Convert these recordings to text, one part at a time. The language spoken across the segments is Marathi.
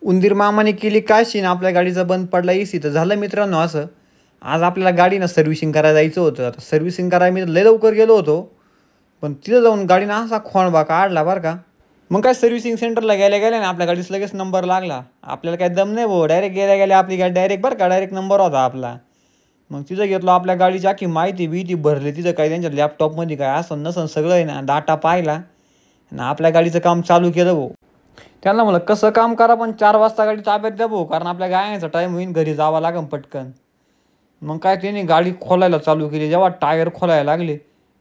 उंदीर मामाने केली काशी ना आपल्या गाडीचा बंद पडला एसी. तर झालं मित्रांनो असं, आज आपल्याला गाडी ना सर्व्हिसिंग करायला जायचं होतं. आता सर्व्हिसिंग करायला मी लय लवकर गेलो होतो, पण तिथं जाऊन गाडीनं असा खोळंबा काढला बरं का. मग काय सर्व्हिसिंग सेंटरला गेल्या गेल्या ना आपल्या गाडीचा लगेच नंबर लागला. आपल्याला काय दम नाही भाऊ, डायरेक्ट गेल्या गेल्या आपली गाडी डायरेक्ट बरं का डायरेक्ट नंबर होता आपला. मग तिथं घेतलो आपल्या गाडीची अख्खी माहिती बिहिती भरली तिथं, काय त्यांच्या लॅपटॉपमध्ये काय असं नसन सगळं आहे ना डाटा पाहिला आणि आपल्या गाडीचं काम चालू केलं भाऊ. त्यांना म्हणलं कसं काम करा पण 4 वाजता गाडी ताब्यात द्या भाऊ, कारण आपल्या गायचा टाईम होईन घरी जावं लागेल पटकन. मग काय त्यांनी गाडी खोलायला चालू केली. जेव्हा टायर खोलायला लागले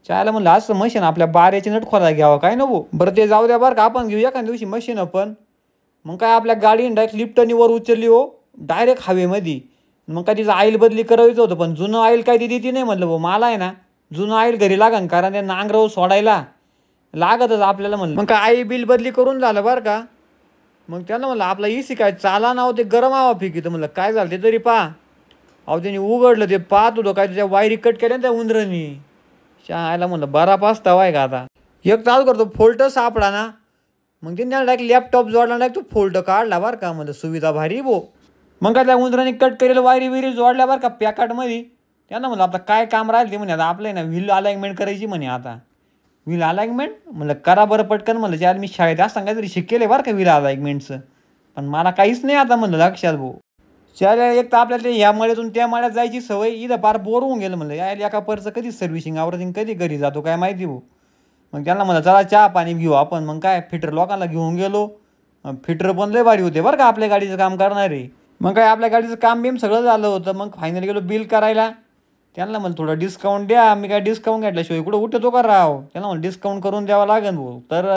चायला म्हणलं असं मशीन आपल्या बाऱ्याची नट खोलायला घ्यावं काय नको. बरं ते जाऊ द्या बरं का, आपण घेऊ एखाद्या दिवशी मशीन पण. मग काय आपल्या गाडीने डायरेक्ट लिफ्टनी वर उचलली हो, डायरेक्ट हवेमध्ये. मग काय तिचं ऑइल बदली करायचं होतं, पण जुनं ऑइल काय ती देते नाही. म्हटलं भाऊ मला आहे ना जुनं ऑइल घरी लागन, कारण ते नांगरव सोडायला लागतच आपल्याला. म्हणलं मग काय आई बिल बदली करून झालं बरं का. मग त्यानं म्हणलं आपला एसी काय चाला नाव ते गरम हवा फिकी. म्हणलं काय झालं ते तरी पहा. अहो त्यांनी उघडलं ते पाहत होतं काय, त्याच्या वायरी कट केल्या त्या उंदरांनी. शाळेला म्हणलं बरा पाचता आहे का आता. एक तास करतो फोल्ट सापडा ना, मग त्यांनी डायरेक्ट लॅपटॉप जोडला डायरेक्ट तो फोल्ट काढला बरं का. म्हणलं सुविधा भारी भो. मग काय त्या उंदरांनी कट केलेलं वायरी विरी जोडल्या बरं का पॅकेटमध्ये. त्यांना म्हणलं आता काय काम राहील ते म्हणे, आता आपलं ना व्हील अलाइनमेंट करायची म्हणे. आता व्हील अलाइनमेंट म्हणलं करा बरं पटकन. म्हणलं ज्याला मी शाळेत असताना काहीतरी शिकेले बरं का व्हील अलाइनमेंटचं, पण मला काहीच नाही आता म्हणलं लक्षात भाऊ. शाळेला एक तर आपल्याला ह्या मळ्यातून त्या मळ्यात जायची सवय, इथं फार बोर होऊन गेलं. म्हणलं यायला एका परचं कधी सर्व्हिसिंग आवडते कधी घरी जातो काय माहिती भाऊ. मग त्यांना म्हणलं चला चहा पाणी घेऊ आपण. मग काय फिटर लोकांना घेऊन गेलो. फिटर पण लय भारी होते बरं का आपल्या गाडीचं काम करणारे. मग काय आपल्या गाडीचं काम बिम सगळं झालं होतं. मग फायनल गेलो बिल करायला. त्यांना म्हणलं थोडं डिस्काउंट द्या. मी काय डिस्काउंट घेतल्याशिवाय कुठं उठतो का राव. त्यांना म्हणलं डिस्काउंट करून द्यावं लागेल भाऊ, तर